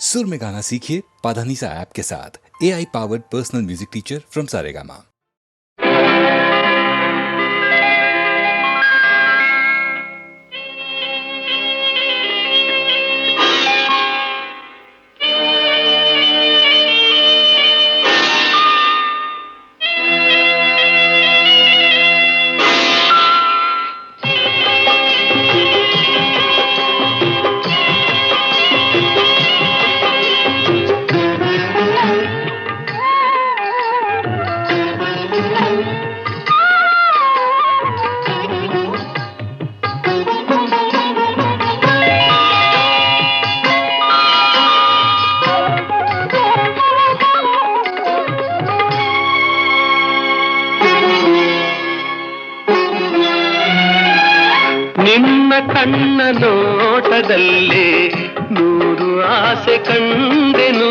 सुर में गाना सीखिए पाधानीसा ऐप के साथ। AI powered personal music teacher from Saregama. ನಿನ್ನ ಕಣ್ಣ ನೋಟದಲ್ಲೇ ನೂರು ಆಸೆ ಕಂಡೆನು,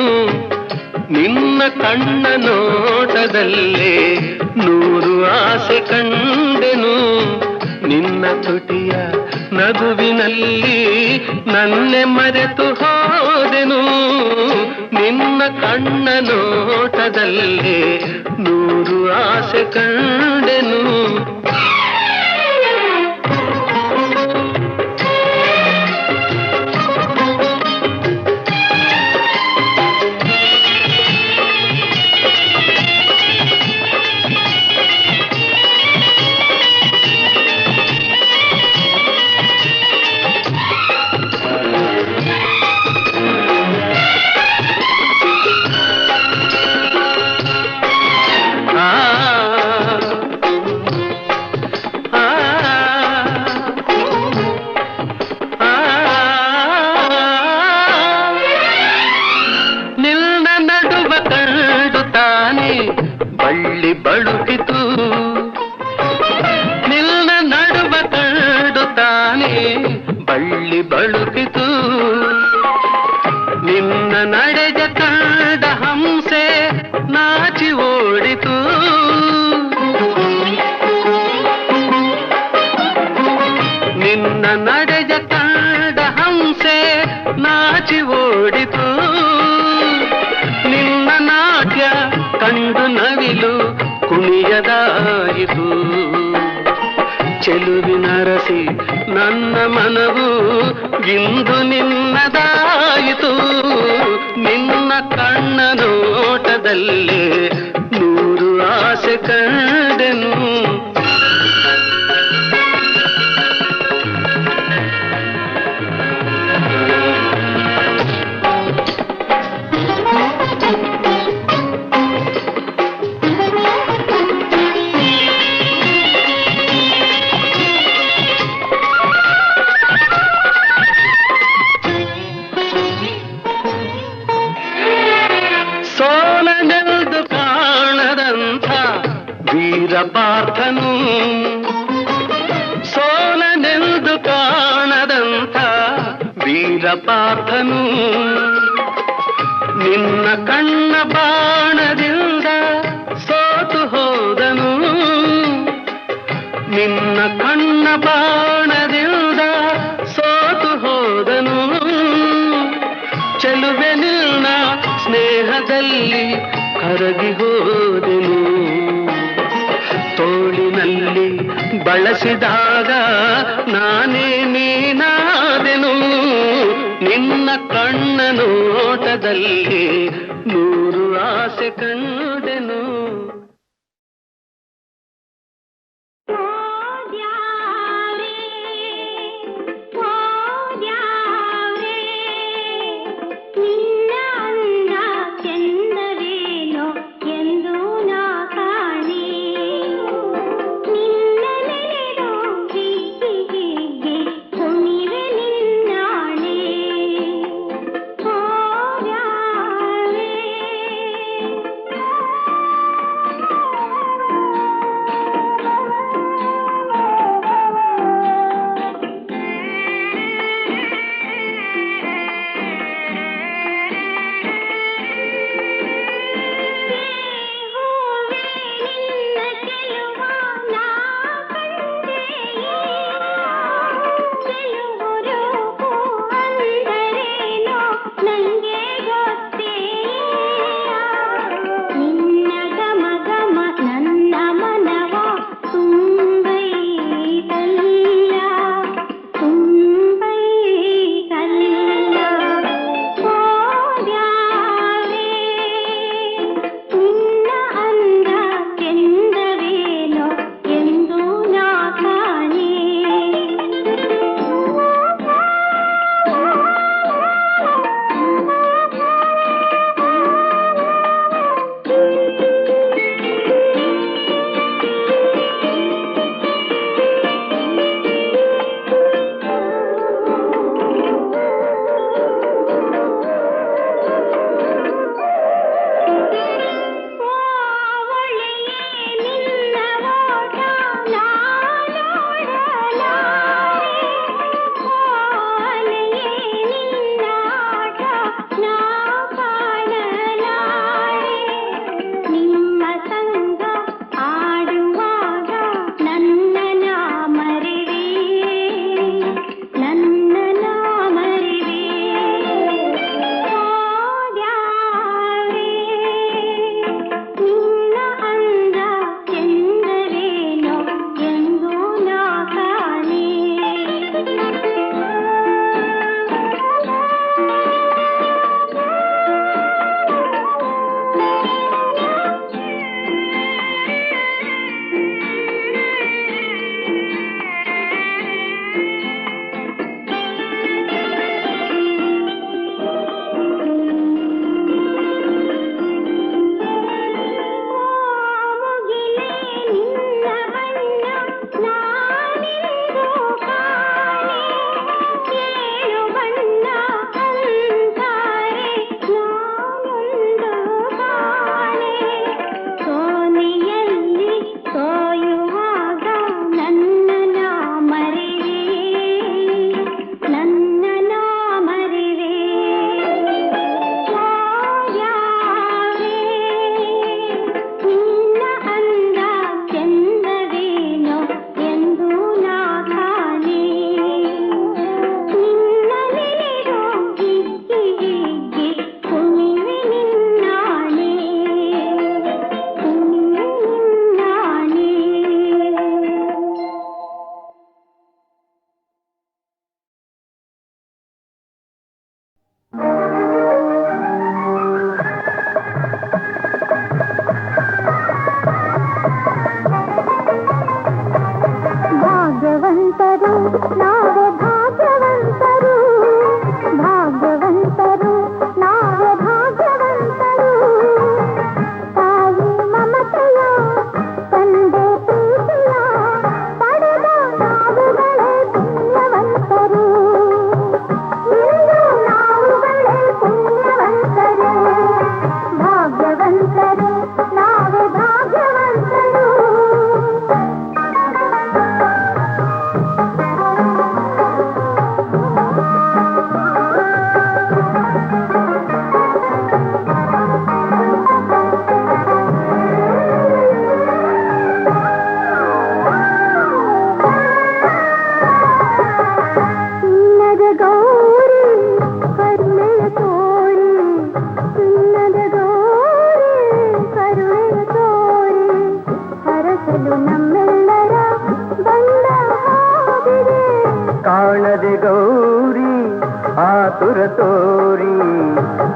ನಿನ್ನ ಕಣ್ಣ ನೋಟದಲ್ಲೇ ನೂರು ಆಸೆ ಕಂಡೆನು, ನಿನ್ನ ತುಟಿಯ ನಗುವಿನಲ್ಲಿ ನನ್ನೆ ಮರೆತು ಹೋದೆನು, ನಿನ್ನ ಕಣ್ಣ ನೋಟದಲ್ಲೇ ನೂರು ಆಸೆ ಕಂಡೆನು. ಬಳ್ಳಿ ಬಳುಕಿತು ನಿನ್ನ ನಡುವ ಕಂಡು ತಾನೆ ಬಳ್ಳಿ ಬಳುಕಿತು, ನಿನ್ನ ನಡೆದ ಕಂಡ ಹಂಸೆ ನಾಚಿ ಓಡಿತು, ನಿನ್ನ ನಡೆದ ಕಂಡ ಹಂಸೆ ನಾಚಿ ಓಡಿತು, ನಿನ್ನ ನಾಟ್ಯ ಕಂಡು ನವಿಲು ಕುಣಿಯದಾಯಿತು, ಚೆಲುವಿನರಸಿ ನನ್ನ ಮನವು ಇಂದು ನಿನ್ನದಾಯಿತು, ನಿನ್ನ ಕಣ್ಣ ನೋಟದಲ್ಲೇ ನೂರು ಆಸೆ ಕಂಡೆನು. ಸೋಲನೆಂದು ಕಾಣದಂಥ ವೀರಪಾರ್ಥನು, ಸೋಲನೆಂದು ಕಾಣದಂಥ ವೀರಪಾರ್ಥನು, ನಿನ್ನ ಕಣ್ಣ ಬಾಣದಿಂದ ಸೋತು ಹೋದನು, ನಿನ್ನ ಕಣ್ಣ ಬಾಣದಿಂದ ಸೋತು ಹೋದನು, ಚೆಲುವೆ ನಿನ್ನ ಸ್ನೇಹದಲ್ಲಿ ಕರಗಿ ಹೋದೆನು, ತೋಳಿನಲ್ಲಿ ಬಳಸಿದಾಗ ನಾನೇ ನೀನಾದೆನು, ನಿನ್ನ ಕಣ್ಣ ನೋಟದಲ್ಲಿ ನೂರು ಆಸೆ ಕಂಡೆನು.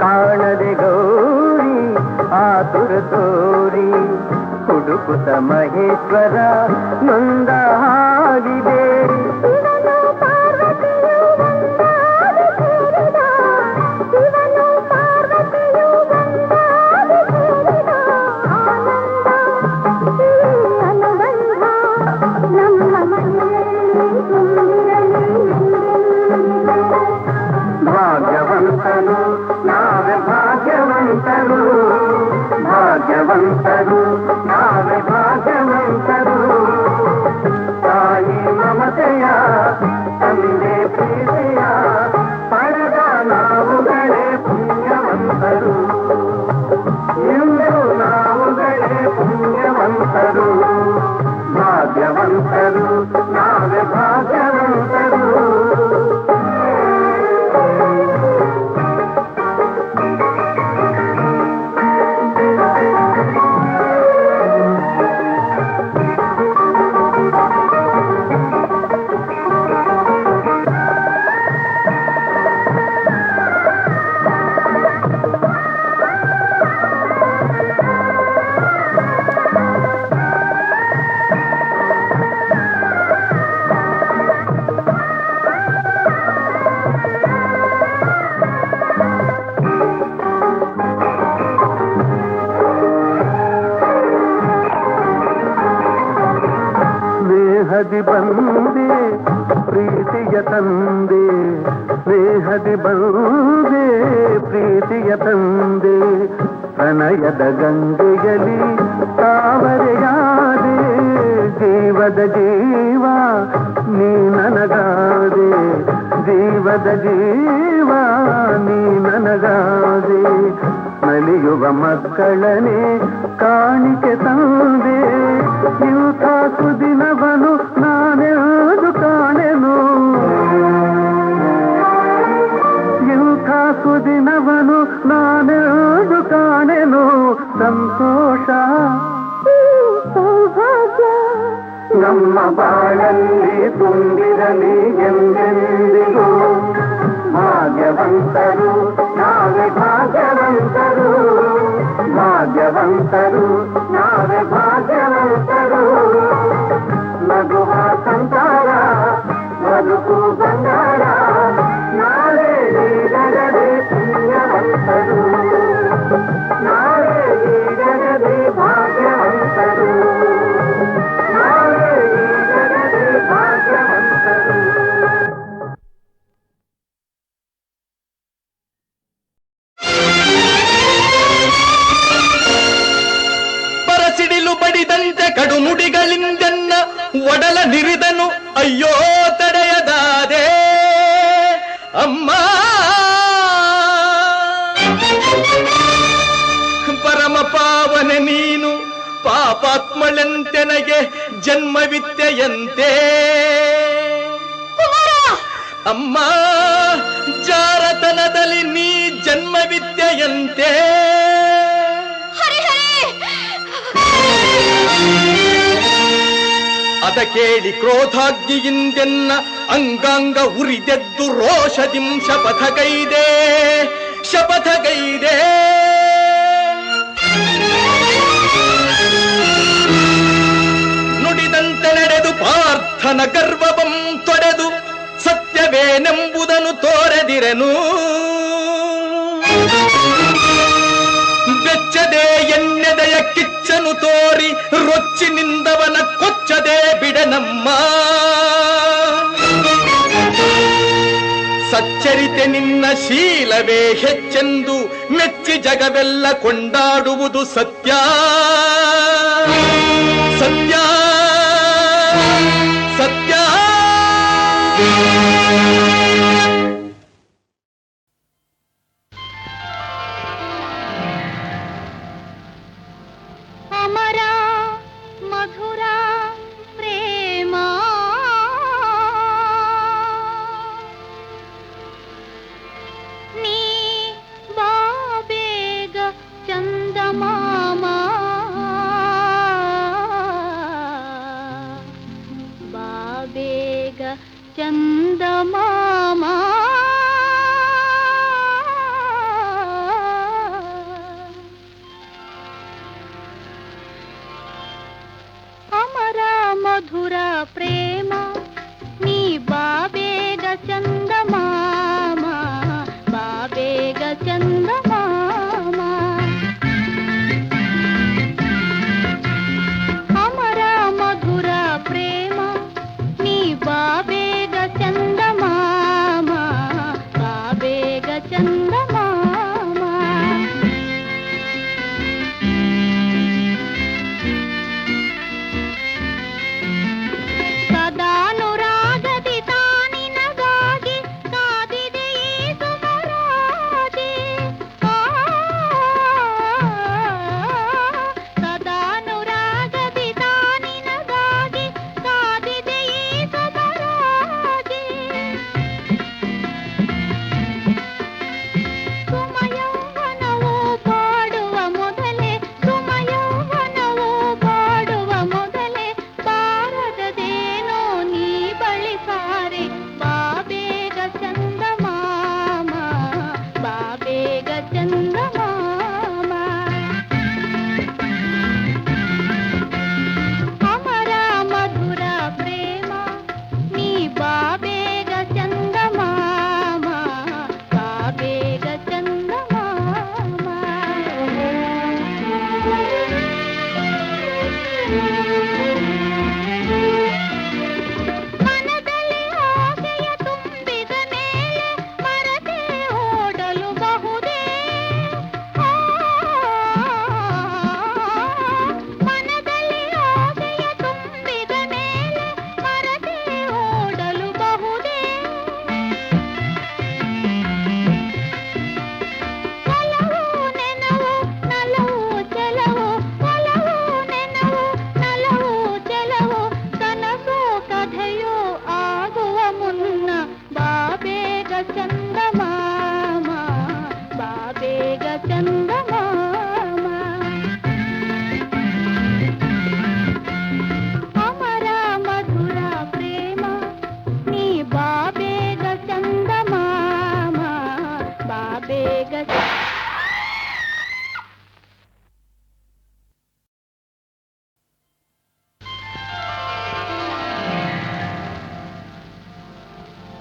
ಕಾಣದೆ ಗೌರಿ ಆತುರ ತೋರಿ ಹುಡುಕುತ ಮಹೇಶ್ವರ ನೊಂದ ಹಾಗಿದೆ. ಭಾಗ್ಯವಂತರು ನಾವೇ ಭಾಗ್ಯವಂತರು, ಭಾಗ್ಯವಂತರು ನಾವೇ ಭಾಗ್ಯವಂತರು. ತಾಯಿ ಮಮತೆಯ ತಂದೆ ಪ್ರೀತಿಯ ಪಡೆದ ನಾವುಗಳೇ ಪುಣ್ಯವಂತರು. ಎಂದು ನಾವುಗಳೇ ಪುಣ್ಯವಂತರು, ಭಾಗ್ಯವಂತರು ನಾವೇ ಭಾಗ್ಯವಂತರು. ಸ್ನೇಹದಿ ಬಂದೆ ಪ್ರೀತಿಯ ತಂದೆ, ಸ್ನೇಹದಿ ಬಂದೆ ಪ್ರೀತಿಯ ತಂದೆ. ಪ್ರಣಯದ ಗಂಗೆಯಲ್ಲಿ ತಾವರೆಯಾದೆ, ಜೀವದ ಜೀವ ನೀ ನನಗಾದೆ, ಜೀವದ ಜೀವ ನೀ ನನಗಾದೆ. ನಲಿಯುವ ಮಕ್ಕಳನೆ ಕಾಣಿಕೆ ತಂದೆ, ಇಂಥ ಸುದಿನವನು ನಾನೆಂದು ಕಾಣೆನು, ಇಂಥ ಸುದಿನವನು ನಾನೆಂದು ಕಾಣೆನು. ಸಂತೋಷ ಸೌಭಾಗ್ಯ ನಮ್ಮ ಬಾಳಲ್ಲಿ ತುಂಬಿರಲಿ ಎಂದೆಂದಿಗೂ. ಭಾಗ್ಯವಂತರು ನಾವೇ ಭಾಗ್ಯವಂತರು, ಭಾಗ್ಯವಂತರು ನಾವೇ ಭಾಗ್ಯವಂತರು. ನಗುವ ಸಂಸಾರ ಬದುಕು ಬಂಗಾರ, ನಾಳೆ ಈಗಲೇ ಪುಣ್ಯವಂತರು, ನಾಳೆ ಈಗಲೇ ಭಾಗ್ಯವಂತರು, ನಾಳೆ ಈಗಲೇ ಭಾಗ್ಯವಂತರು. ಪರಸಿಡಿಲು ಬಡಿದಂತೆ ಕಡು ನುಡಿಗಳಿಂದೆನ್ನ ಒಡಲ ನಿರಿದನು, ಅಯ್ಯೋ ತಡೆಯದಾದೆ ಅಮ್ಮ. ಪರಮ ಪಾವನೆ ನೀನು ಪಾಪಾತ್ಮಳೆಂತೆನಗೆ ಜನ್ಮವಿತ್ತೆಯಂತೆ ಅಮ್ಮ. ಜಾರತನದಲ್ಲಿ ನೀ ಜನ್ಮವಿದ್ಯೆಯಂತೆ. ಅದ ಕೇಳಿ ಕ್ರೋಧಾಗ್ನಿಯಿಂದೆನ್ನ ಅಂಗಾಂಗ ಉರಿದೆದ್ದು ರೋಷದಿಂ ಶಪಥಗೈದೆ, ಶಪಥಗೈದೆ. ನುಡಿದಂತೆ ನಡೆದು ಪಾರ್ಥನ ಗರ್ವವಂ ತೊಡೆದು ಸತ್ಯವೇನೆಂಬುದನ್ನು ತೋರೆದಿರೆನು. ಬೆಚ್ಚದೆ ಎಣ್ಣೆದೆಯ ಕಿಚ್ಚನು ತೋರಿ ರೊಚ್ಚಿನಿಂದವನ ಕೊಚ್ಚದೆ ಬಿಡನಮ್ಮ. ಸಚ್ಚರಿತೆ ನಿನ್ನ ಶೀಲವೇ ಹೆಚ್ಚೆಂದು ಮೆಚ್ಚಿ ಜಗವೆಲ್ಲ ಕೊಂಡಾಡುವುದು ಸತ್ಯ, ಸತ್ಯ, ಸತ್ಯ. ಚಂದಮಾ మధుర ప్రేమ నీ బాబేగ చందమామ బాబేగ చందమామ అమర మధుర ప్రేమ నీ బాబేగ చందమామ బాబేగ చందమామ ಸದಾನುರಾಗದಿ ತಾನಿನಗಾಗಿ ಕಾದಿದೆ ಈ ಸುಮರಾಜಿ ಸದಾನುರಾಗದಿ ತಾನಿನಗಾಗಿ ಕಾದಿದೆ ಈ ಸುಮರಾಜಿ ಸುಮಯೌವನವು ಬಾಡುವ ಮೊದಲೇ ಸುಮಯೌವನವು ಬಾಡುವ ಮೊದಲೇ ಬಾರದದೇನೋ ನೀ ಬಳಿಸಾರೆ ಬಾಬೇಗ ಚಂದಮಾಮ ಬಾಬೇಗ ಚಂದಮಾಮ ಅಮರ ಮಧುರ ಪ್ರೇಮ ನೀ ಬಾಬೇಗ ಚಂದಮಾಮ ಬಾಬೇಗ ಮನದಲ್ಲಿ ಆಸೆಯ ತುಂಬಿದ ಮೇಲೆ ಮರತೆ ಓಡಲು ಬಹುದೇ ಮನದಲ್ಲಿ ಆಸೆಯ ತುಂಬಿದ ಮೇಲೆ ಮರತೆ ಓಡಲು ಬಹುದೇ ಒಲವು ನೆನವು ನಲವು ಚೆಲವು ಒಲವು ನೆನವು ನಲವು ಚೆಲವು ಕನಸು ಕಥೆಯೋ ಆಗುವ ಮುನ್ನ ಬಾಬೇಗ ಚಂದಮಾಮ ಬಾಬೇಗ ಚಂದಮಾಮ ಅಮರ ಮಧುರ ಪ್ರೇಮ ನೀ ಬಾಬೇಗ ಚಂದಮಾಮ ಬಾಬೇಗ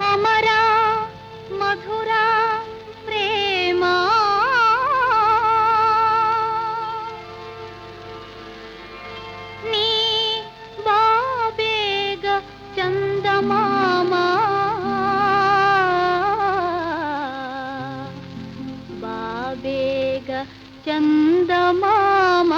ಅಮರ ಮಧುರ ಪ್ರೇಮ ನೀ ಬಾಬೇಗ ಚಂದಮಾಮ ಬಾಬೇಗ ಚಂದಮಾಮ